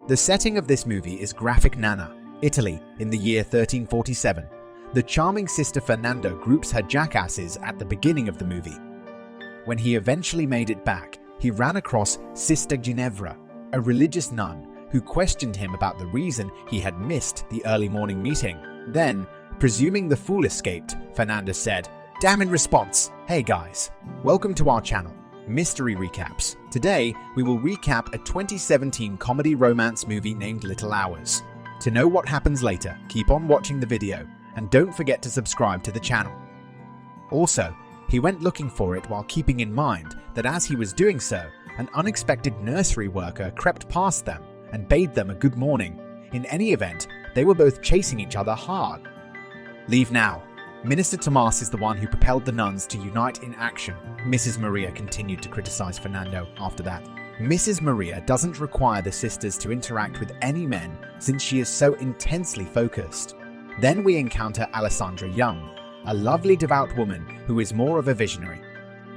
The setting of this movie is Graphic Nana, Italy, in the year 1347. The charming Sister Fernando groups her jackasses at the beginning of the movie. When he eventually made it back, he ran across Sister Ginevra, a religious nun, who questioned him about the reason he had missed the early morning meeting. Then, presuming the fool escaped, Fernando said, "Damn in response. Hey guys, welcome to our channel, Mystery Recaps. Today, we will recap a 2017 comedy romance movie named Little Hours. To know what happens later, keep on watching the video, and don't forget to subscribe to the channel." Also, he went looking for it while keeping in mind that as he was doing so, an unexpected nursery worker crept past them and bade them a good morning. In any event, they were both chasing each other hard. Leave now. Minister Tomas is the one who propelled the nuns to unite in action. Mrs. Maria continued to criticize Fernando after that. Mrs. Maria doesn't require the sisters to interact with any men since she is so intensely focused. Then we encounter Alessandra Young, a lovely devout woman who is more of a visionary.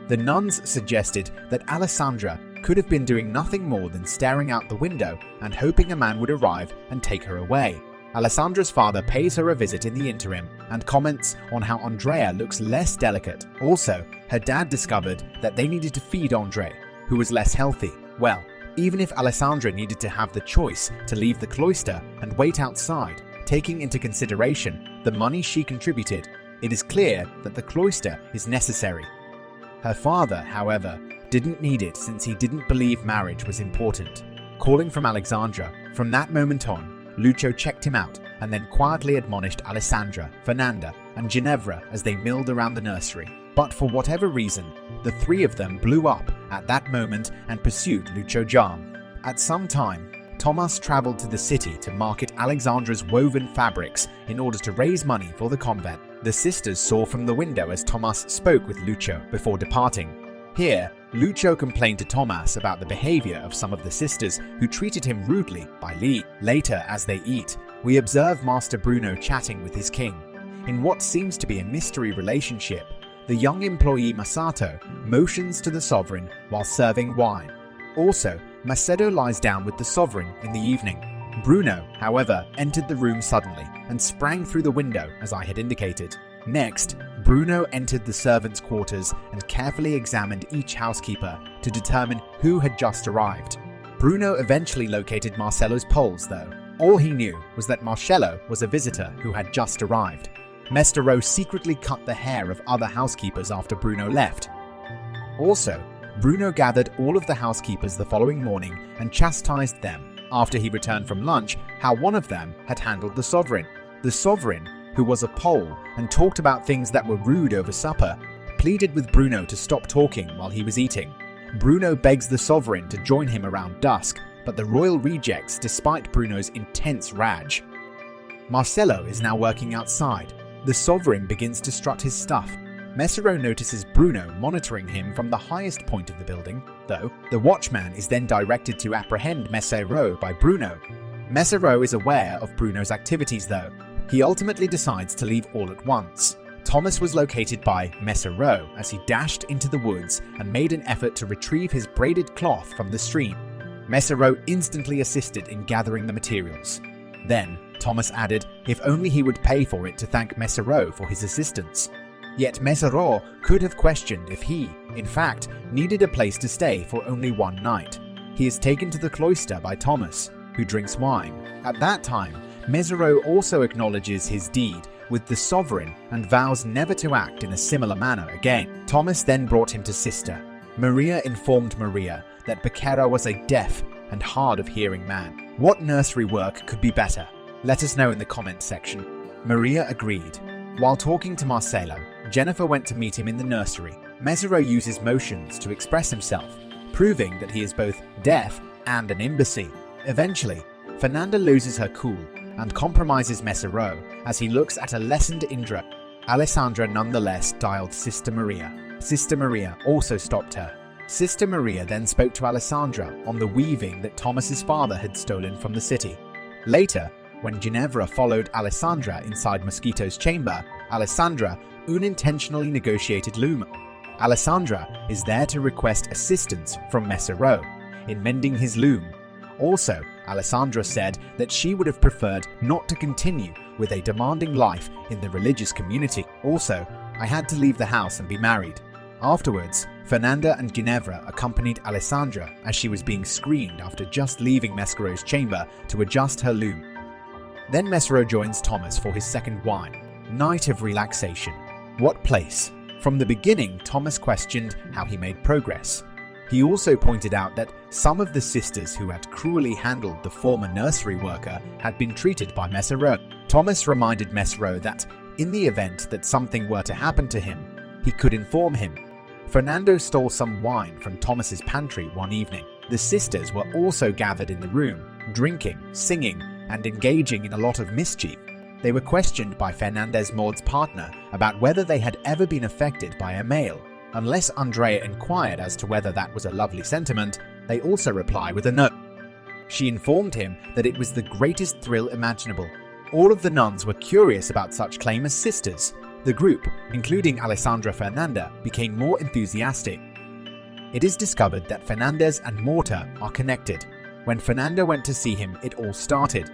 The nuns suggested that Alessandra could have been doing nothing more than staring out the window and hoping a man would arrive and take her away. Alessandra's father pays her a visit in the interim and comments on how Andrea looks less delicate. Also, her dad discovered that they needed to feed Andre, who was less healthy. Well, even if Alessandra needed to have the choice to leave the cloister and wait outside, taking into consideration the money she contributed, it is clear that the cloister is necessary. Her father, however, didn't need it since he didn't believe marriage was important. Calling from Alexandra, from that moment on, Lucio checked him out and then quietly admonished Alessandra, Fernanda, and Ginevra as they milled around the nursery. But for whatever reason, the three of them blew up at that moment and pursued Lucio Jam. At some time, Tomas traveled to the city to market Alexandra's woven fabrics in order to raise money for the convent. The sisters saw from the window as Tomas spoke with Lucio before departing. Here, Lucio complained to Tomas about the behavior of some of the sisters who treated him rudely by Lee. Later, as they eat, we observe Master Bruno chatting with his king. In what seems to be a mystery relationship, the young employee Masato motions to the sovereign while serving wine. Also, Macedo lies down with the sovereign in the evening. Bruno, however, entered the room suddenly and sprang through the window as I had indicated. Next, Bruno entered the servants' quarters and carefully examined each housekeeper to determine who had just arrived. Bruno eventually located Marcello's poles though. All he knew was that Marcello was a visitor who had just arrived. Mestero secretly cut the hair of other housekeepers after Bruno left. Also, Bruno gathered all of the housekeepers the following morning and chastised them, after he returned from lunch, how one of them had handled the sovereign. The sovereign, who was a Pole and talked about things that were rude over supper, pleaded with Bruno to stop talking while he was eating. Bruno begs the sovereign to join him around dusk, but the royal rejects despite Bruno's intense rage. Marcello is now working outside. The sovereign begins to strut his stuff. Messero notices Bruno monitoring him from the highest point of the building, though the watchman is then directed to apprehend Messero by Bruno. Messero is aware of Bruno's activities though. He ultimately decides to leave all at once. Thomas was located by Messero as he dashed into the woods and made an effort to retrieve his braided cloth from the stream. Messero instantly assisted in gathering the materials. Then, Thomas added if only he would pay for it to thank Messero for his assistance. Yet Messero could have questioned if he, in fact, needed a place to stay for only one night. He is taken to the cloister by Thomas, who drinks wine. At that time, Messero also acknowledges his deed with the sovereign and vows never to act in a similar manner again. Thomas then brought him to Sister. Maria informed Maria that Becerra was a deaf and hard of hearing man. What nursery work could be better? Let us know in the comment section. Maria agreed. While talking to Marcello, Jennifer went to meet him in the nursery. Messero uses motions to express himself, proving that he is both deaf and an imbecile. Eventually, Fernanda loses her cool and compromises Messero as he looks at a lessened Indra. Alessandra nonetheless dialed Sister Maria. Sister Maria also stopped her. Sister Maria then spoke to Alessandra on the weaving that Thomas's father had stolen from the city. Later, when Ginevra followed Alessandra inside Mosquito's chamber, Alessandra unintentionally negotiated loom. Alessandra is there to request assistance from Messero in mending his loom. Also, Alessandra said that she would have preferred not to continue with a demanding life in the religious community. Also, I had to leave the house and be married. Afterwards, Fernanda and Ginevra accompanied Alessandra as she was being screened after just leaving Mescaro's chamber to adjust her loom. Then Mescaro joins Thomas for his second wine. Night of relaxation. What place? From the beginning, Thomas questioned how he made progress. He also pointed out that some of the sisters who had cruelly handled the former nursery worker had been treated by Mescaro. Thomas reminded Mescaro that, in the event that something were to happen to him, he could inform him. Fernando stole some wine from Thomas's pantry one evening. The sisters were also gathered in the room, drinking, singing, and engaging in a lot of mischief. They were questioned by Fernandez Maud's partner about whether they had ever been affected by a male. Unless Andrea inquired as to whether that was a lovely sentiment, they also reply with a no. She informed him that it was the greatest thrill imaginable. All of the nuns were curious about such claim as sisters. The group, including Alessandra Fernanda, became more enthusiastic. It is discovered that Fernandez and Morta are connected. When Fernanda went to see him, it all started.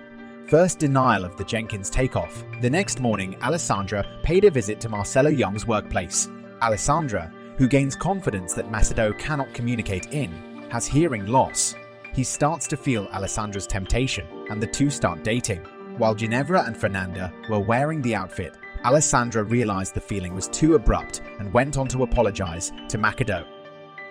First denial of the Jenkins takeoff. The next morning, Alessandra paid a visit to Marcelo Young's workplace. Alessandra, who gains confidence that Macedo cannot communicate in, has hearing loss. He starts to feel Alessandra's temptation, and the two start dating. While Ginevra and Fernanda were wearing the outfit, Alessandra realized the feeling was too abrupt and went on to apologize to Macedo.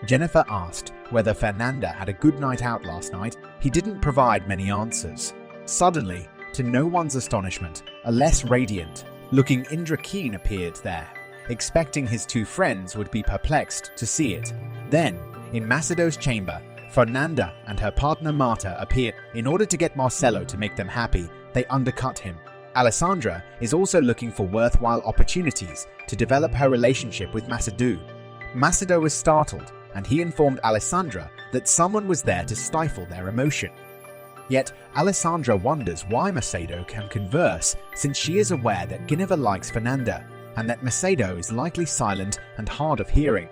Jennifer asked whether Fernanda had a good night out last night. He didn't provide many answers. Suddenly, to no one's astonishment, a less radiant looking Indra Keen appeared there, expecting his two friends would be perplexed to see it. Then, in Macedo's chamber, Fernanda and her partner Marta appeared. In order to get Marcelo to make them happy, they undercut him. Alessandra is also looking for worthwhile opportunities to develop her relationship with Macedo. Macedo was startled, and he informed Alessandra that someone was there to stifle their emotion. Yet, Alessandra wonders why Macedo can converse, since she is aware that Ginevra likes Fernanda, and that Macedo is likely silent and hard of hearing.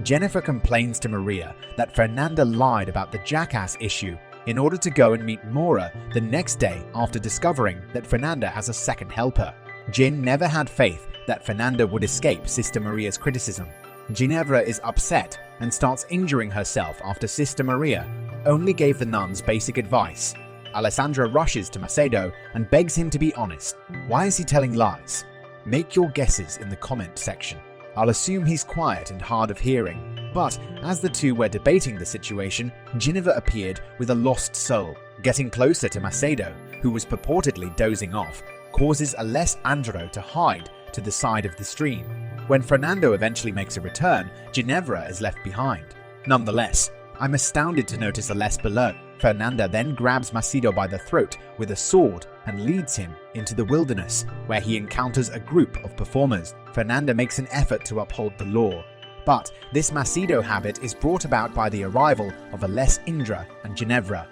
Jennifer complains to Maria that Fernanda lied about the jackass issue in order to go and meet Mora the next day after discovering that Fernanda has a second helper. Gin never had faith that Fernanda would escape Sister Maria's criticism. Ginevra is upset and starts injuring herself after Sister Maria only gave the nuns basic advice. Alessandra rushes to Macedo and begs him to be honest. Why is he telling lies? Make your guesses in the comment section. I'll assume he's quiet and hard of hearing, but as the two were debating the situation, Ginevra appeared with a lost soul. Getting closer to Macedo, who was purportedly dozing off, causes Alessandro to hide to the side of the stream. When Fernando eventually makes a return, Ginevra is left behind. Nonetheless, I'm astounded to notice Aless below. Fernanda then grabs Macedo by the throat with a sword and leads him into the wilderness, where he encounters a group of performers. Fernanda makes an effort to uphold the law, but this Macedo habit is brought about by the arrival of Aless, Indra, and Ginevra.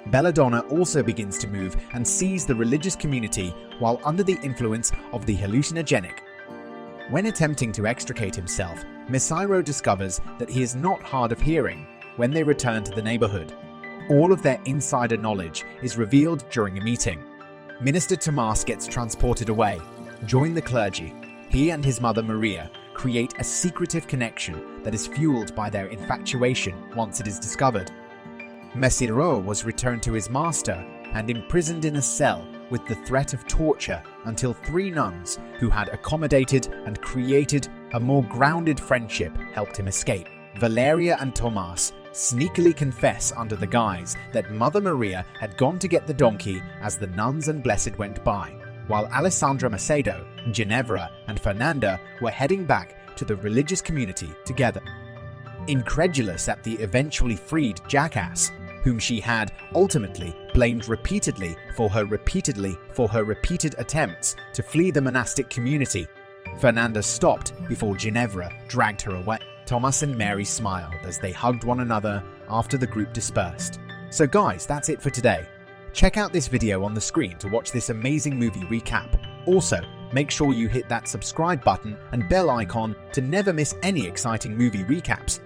Belladonna also begins to move and sees the religious community while under the influence of the hallucinogenic. When attempting to extricate himself, Mescaro discovers that he is not hard of hearing when they return to the neighborhood. All of their insider knowledge is revealed during a meeting. Minister Tomas gets transported away. Join the clergy. He and his mother Maria create a secretive connection that is fueled by their infatuation once it is discovered. Mescaro was returned to his master and imprisoned in a cell with the threat of torture until three nuns who had accommodated and created a more grounded friendship helped him escape. Valeria and Tomas sneakily confess under the guise that Mother Maria had gone to get the donkey as the nuns and blessed went by, while Alessandra Macedo, Ginevra, and Fernanda were heading back to the religious community together. Incredulous at the eventually freed jackass, whom she had ultimately blamed repeatedly for her repeated attempts to flee the monastic community, Fernanda stopped before Ginevra dragged her away. Thomas and Mary smiled as they hugged one another after the group dispersed. So guys, that's it for today. Check out this video on the screen to watch this amazing movie recap. Also, make sure you hit that subscribe button and bell icon to never miss any exciting movie recaps.